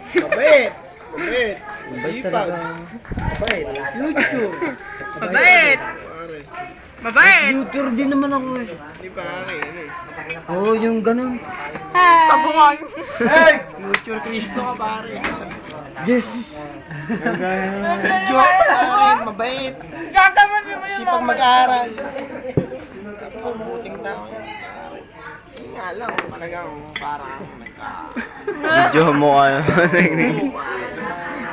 Mabait. Mabait. Sipag. Mabait. YouTube. Mabait. Pare. Mabait. YouTuber din naman ako eh. Hindi pare. Ano eh. Oo, yung ganun. Tabungan. Hey! YouTube Cristo ka pare. Yes! Joke pare. Mabait. Gagaman mo yung Sipag mag-aaral. Buting tao yan. Yun nga lang. Talagang parang Video mo ka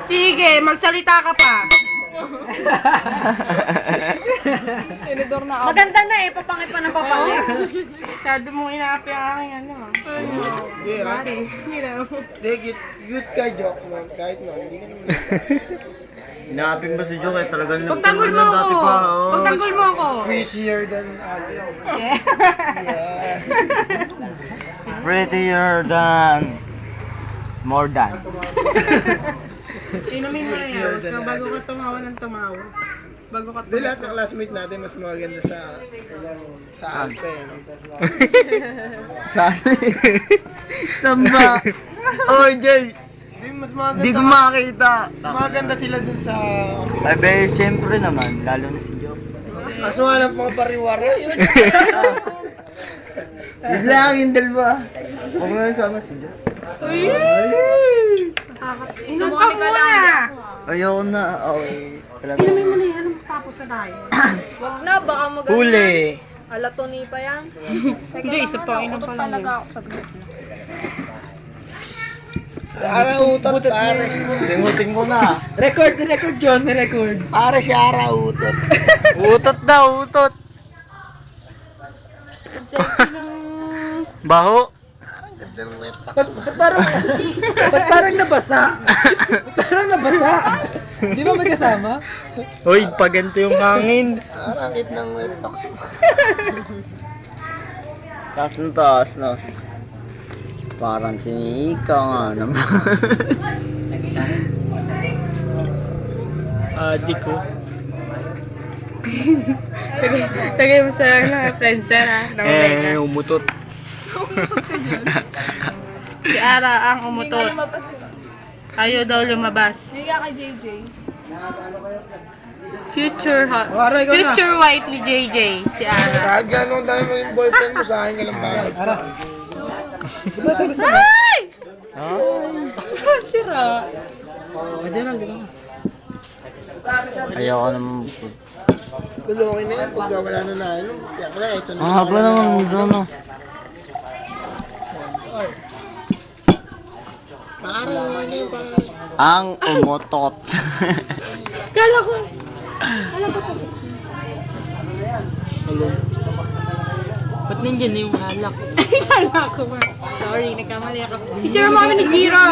Sige, magsalita ka pa. Maganda na eh, papangit pa ng papangit. Masyado mong inaapi ang aking ano. Hindi, ha? Hindi, cute ka, joke mo. Kahit no, hindi ka naman. Inaapin ba si Joke eh? Talagang Pagtanggol mo ako. Pagtanggol mo ako. Prettier than ugly. Yeah. Yeah. Prettier than... More than. Inumin mo na yan. Huwag kang bago ka tumawa ng tumawa. Bago ka Hindi, lahat ng classmate natin mas maganda sa Alpe, no? Saan? Saan ba? Oh, Jay! Hindi, mas maganda. Di ko makakita. Mas maganda sila dun sa... Ay, be, siyempre naman. Lalo na si Joke. Kaso nga lang mga pariwara. Bigla lang yung dalawa. Huwag mo na sama si Joke. Inom ka muna. Ayoko na. Okay. Talaga. Inumin mo na yan. Tapos na tayo. Wag na, baka Huli. Alatoni pa yan. Hindi, isa pa. Inom pa lang Talaga yun. ako sa group na. Ara utot, pare. Singutin ko na. Record, John, record. Pare si Ara utot. Utot daw, utot. Baho. Ganda ng wet Ba't parang nabasa? Parang nabasa. Di ba magkasama? Hoy, paganto yung hangin. Arangit ng wet box. Taas na. Parang sinika nga naman. Adik ko. Tagay mo sa friendster ha. Umutot. Si Ara ang umutot. Ayaw daw lumabas. Sige ka kay JJ. Future hot. Ara, ikaw na. Future white ni JJ. Si Ara. Kahit gano'n dami mo yung boyfriend mo, sa akin ka lang bakit. Ara. Di ba ito gusto mo? Ay! Ha? Sira. Diyan lang, diyan lang. Ayoko naman bukod. Tulungin na yan pagka wala na nainom. Tiyak na, isa na. Ang haba naman doon, no? Pare, ano yung pare? Ang umutot. Kala ko. Ba't nandiyan na yung alak? Kala ko ba? Sorry, nagkamali ako. Picture mo kami ni Jiro.